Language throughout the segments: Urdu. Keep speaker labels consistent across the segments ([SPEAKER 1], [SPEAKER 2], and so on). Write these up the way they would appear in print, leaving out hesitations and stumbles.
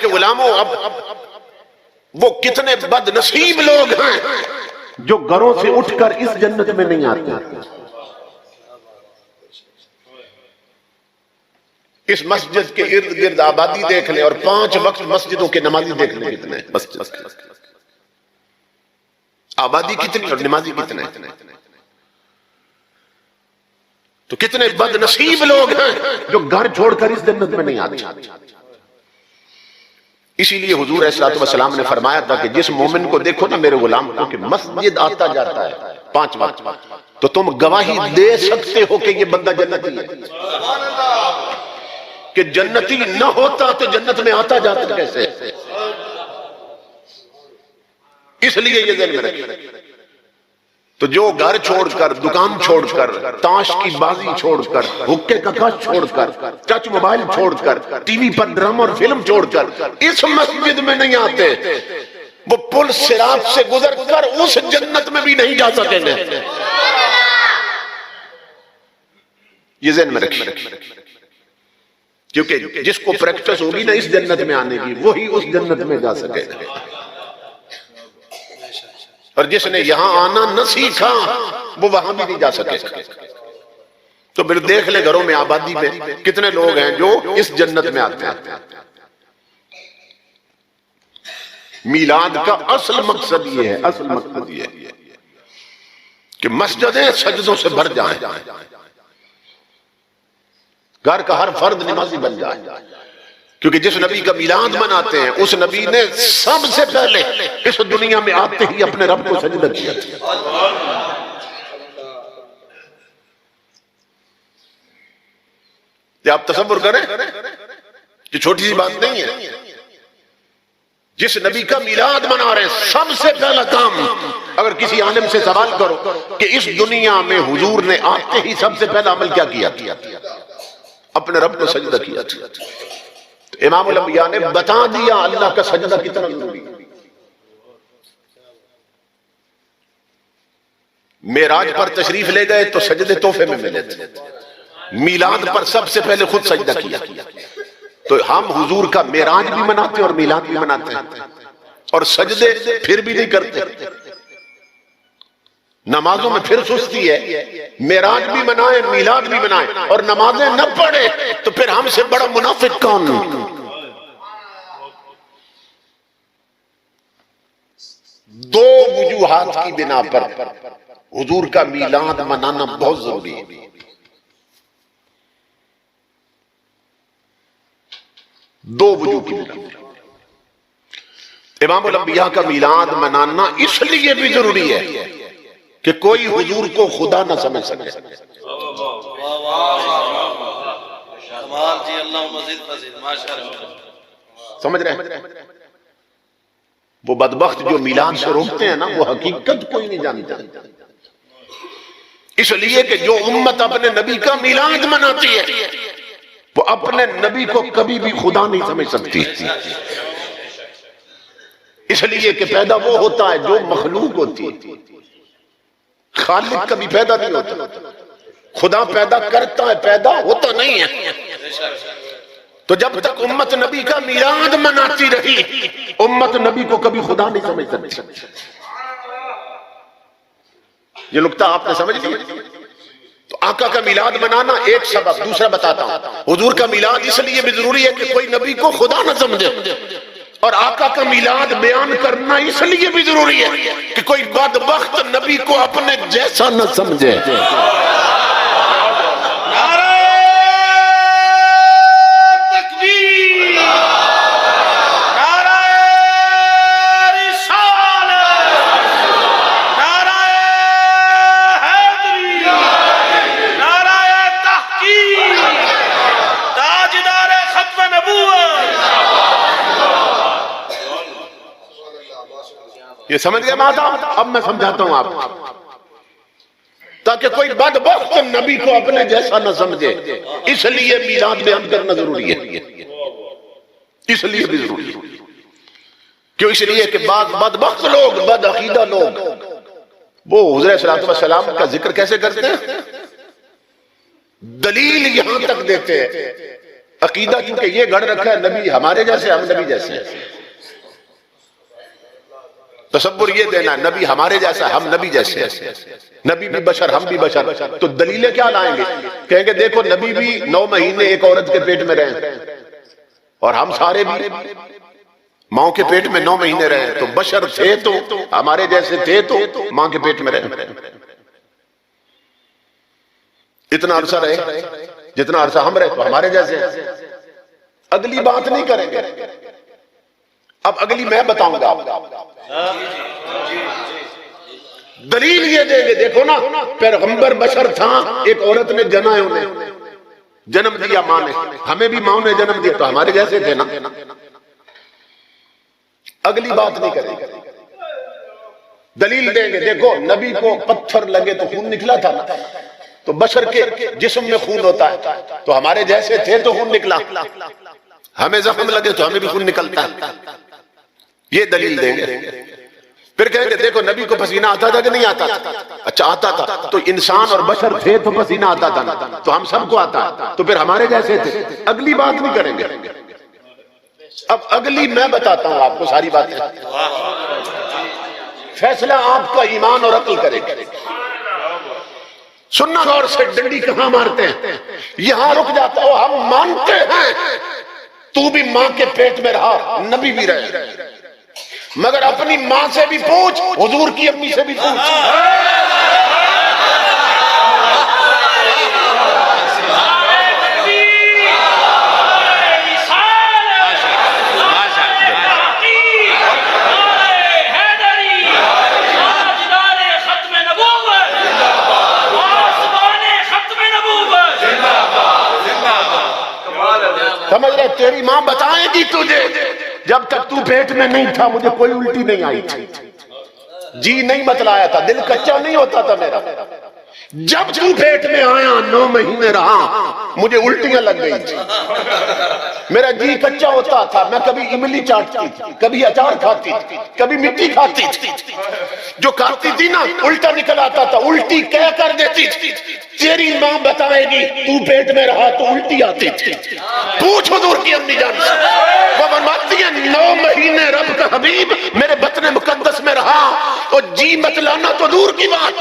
[SPEAKER 1] کہ غلاموں اب وہ کتنے بد نصیب لوگ ہیں جو گھروں سے اٹھ کر اس جنت میں نہیں آتے. اس مسجد کے ارد گرد آبادی دیکھ لیں اور 5 وقت مسجدوں کے نمازی دیکھ لیں کتنے مسجد آبادی کتنی اور نمازی کتنے. تو کتنے بد نصیب لوگ ہیں جو گھر چھوڑ کر اس جنت میں نہیں آتے. اسی لیے حضور علیہ السلام نے فرمایا تھا کہ جس مومن کو دیکھو نا میرے غلام کو کہ مسجد آتا جاتا ہے 5 وقت تو تم گواہی دے سکتے ہو کہ یہ بندہ جنتی ہے. کہ جنتی نہ ہوتا تو جنت میں آتا جاتا کیسے. اس لیے یہ ذہن میں رکھیں. تو جو گھر چھوڑ کر دکان چھوڑ کر تاش کی بازی چھوڑ کر حقے کا کاش چھوڑ کر ٹچ موبائل چھوڑ کر ٹی وی پر ڈرامہ اور فلم چھوڑ کر اس مسجد میں نہیں آتے وہ پل صراط سے گزر کر اس جنت میں بھی نہیں جا سکیں گے. یہ ذہن میں رکھیں کیونکہ جس کو پریکٹس ہوگی نا اس جنت میں آنے کی وہی اس جنت میں جا سکے گا. اور جس نے یہاں آنا نہ سیکھا وہ وہاں بھی نہیں جا سکے. تو پھر دیکھ لے گھروں میں آبادی میں کتنے لوگ ہیں جو اس جنت میں آتے ہیں. میلاد کا اصل مقصد یہ ہے اصل مقصد یہ ہے کہ مسجدیں سجدوں سے بھر جائیں گھر کا ہر فرد نمازی بن جائے. کیونکہ جس نبی کا میلاد مناتے ہیں اس نبی نے سب سے پہلے اس دنیا میں آتے ہی اپنے رب کو سجدہ کیا تھا. آپ تصور کریں کہ چھوٹی سی بات نہیں ہے. جس نبی کا میلاد منا رہے ہیں سب سے پہلا کام اگر کسی عالم سے سوال کرو کہ اس دنیا میں حضور نے آتے ہی سب سے پہلا عمل کیا کیا اپنے رب کو سجدہ کیا تھا. امام الانبیاء نے بتا دیا اللہ کا سجدہ کتنا ضروری. معراج پر تشریف لے گئے تو سجدے تحفے میں ملے تھے. میلاد پر سب سے پہلے خود سجدہ کیا. تو ہم حضور کا معراج بھی مناتے ہیں اور میلاد بھی مناتے ہیں اور سجدے پھر بھی نہیں کرتے. نمازوں میں پھر سستی ہے. معراج بھی منائیں میلاد بھی منائیں اور نمازیں نہ پڑھے تو پھر ہم سے بڑا منافق کون. دو وجوہات کی بنا پر حضور کا میلاد منانا بہت ضروری ہے. دو وجوہ کی بنا پر امام الانبیاء کا میلاد منانا اس لیے بھی ضروری ہے کہ کوئی حضور کو خدا نہ سمجھ سکے. سمجھ رہے ہیں. وہ بدبخت جو میلاد سے روکتے ہیں نا وہ حقیقت کوئی نہیں جانتا. اس لیے کہ جو امت اپنے نبی کا میلاد مناتی ہے وہ اپنے نبی کو کبھی بھی خدا نہیں سمجھ سکتی. اس لیے کہ پیدا وہ ہوتا ہے جو مخلوق ہوتی ہے. خالق کبھی پیدا نہیں ہوتا. خدا پیدا کرتا ہے پیدا ہوتا نہیں ہے. تو جب تک امت نبی کا میلاد مناتی رہی امت نبی کو کبھی خدا نہیں سمجھ سکتی. یہ نکتہ آپ نے سمجھ لیا. تو آقا کا میلاد منانا ایک سبب. دوسرا بتاتا ہوں حضور کا میلاد اس لیے بھی ضروری ہے کہ کوئی نبی کو خدا نہ سمجھے. اور آقا کا میلاد بیان کرنا اس لیے بھی ضروری ہے کہ کوئی بدبخت نبی کو اپنے جیسا نہ سمجھے. یہ سمجھ گئے بات آپ. اب میں سمجھاتا ہوں آپ تاکہ کوئی بدبخت نبی کو اپنے جیسا نہ سمجھے. اس لیے میلاد بیان کرنا ضروری ہے. اس لیے بھی ضروری ہے کیوں. اس لیے کہ بعض بدبخت لوگ بد عقیدہ لوگ وہ حضور صلی اللہ علیہ وسلم کا ذکر کیسے کرتے ہیں. دلیل یہاں تک دیتے ہیں عقیدہ چونکہ یہ گھڑ رکھا ہے نبی ہمارے جیسے ہم نبی جیسے ہیں، تصور یہ دینا نبی ہمارے جیسا ہم نبی جیسے ہیں، نبی بھی بشر ہم بھی بشر، تو دلیلیں کیا لائیں گے؟ کہیں گے دیکھو نبی بھی 9 مہینے ایک عورت کے پیٹ میں رہے اور ہم سارے بھی ماں کے پیٹ میں 9 مہینے رہے، تو بشر تھے تو ہمارے جیسے تھے تو ماں کے پیٹ میں رہے، اتنا عرصہ رہے جتنا عرصہ ہم رہے تو ہمارے جیسے ہیں۔ اگلی بات نہیں کریں گے، اب اگلی میں بتاؤں گا، دلیل یہ دیں گے، دیکھو نا پیغمبر بشر تھا، ایک عورت نے جنم دیا ماں نے، ہمیں بھی ماں نے جنم دیا تو ہمارے جیسے تھے نا۔ اگلی بات نہیں کریں گے، دلیل دیں گے، دیکھو نبی کو پتھر لگے تو خون نکلا تھا نا، تو بشر کے جسم میں خون ہوتا ہے تو ہمارے جیسے تھے تو خون نکلا، ہمیں زخم لگے تو ہمیں بھی خون نکلتا ہے، یہ دلیل دیں گے۔ پھر کہیں گے دیکھو نبی کو پسینہ آتا تھا کہ نہیں آتا تھا؟ اچھا آتا تھا، تو انسان اور بشر تھے تو پسینہ آتا تھا نا، تو ہم سب کو آتا ہے تو پھر ہمارے جیسے تھے، اگلی بات نہیں کریں گے۔ اب اگلی میں بتاتا ہوں آپ کو ساری باتیں، فیصلہ آپ کا ایمان اور عقل کرے گا۔ سننا غور سے، ڈنڈی کہاں مارتے ہیں؟ یہاں رک جاتا ہو، ہم مانتے ہیں تو بھی ماں کے پیٹ میں رہا، نبی بھی رہے، مگر اپنی ماں سے بھی پوچھ، حضور کی امی سے بھی پوچھ۔ سمجھ رہے؟ تیری ماں بتائے گی تجھے، جب تک تو پیٹ میں نہیں تھا مجھے کوئی الٹی نہیں آئی تھی، جی نہیں متلایا تھا، دل کچا نہیں ہوتا تھا میرا، جب تو پیٹ میں آیا 9 مہینے رہا مجھے الٹیاں لگ گئی تھی، میرا جی کچا ہوتا تھا، میں کبھی املی چاٹتی تھی، کبھی اچار کھاتی تھی، کبھی مٹی کھاتی تھی، جو کھاتی تھی نا الٹا نکل آتا تھا، الٹی کہہ کر دیتی تھی۔ تیری ماں بتائے گی تو پیٹ میں رہا تو الٹی آتی تھی، پوچھ حضور کی امی جان سے، وہ فرماتی ہیں 9 مہینے رب کا حبیب میرے بطن مقدس میں رہا، اور جی متلانا تو دور کی بات،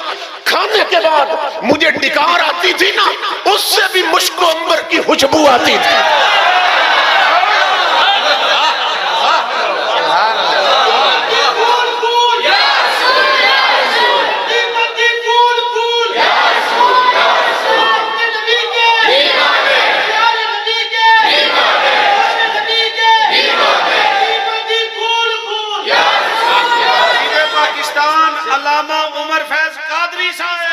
[SPEAKER 1] کھانے کے بعد مجھے ڈکار آتی تھی نا، اس سے بھی مشک و عنبر کی خوشبو آتی تھی۔
[SPEAKER 2] علامہ عمر فیض قادری صاحب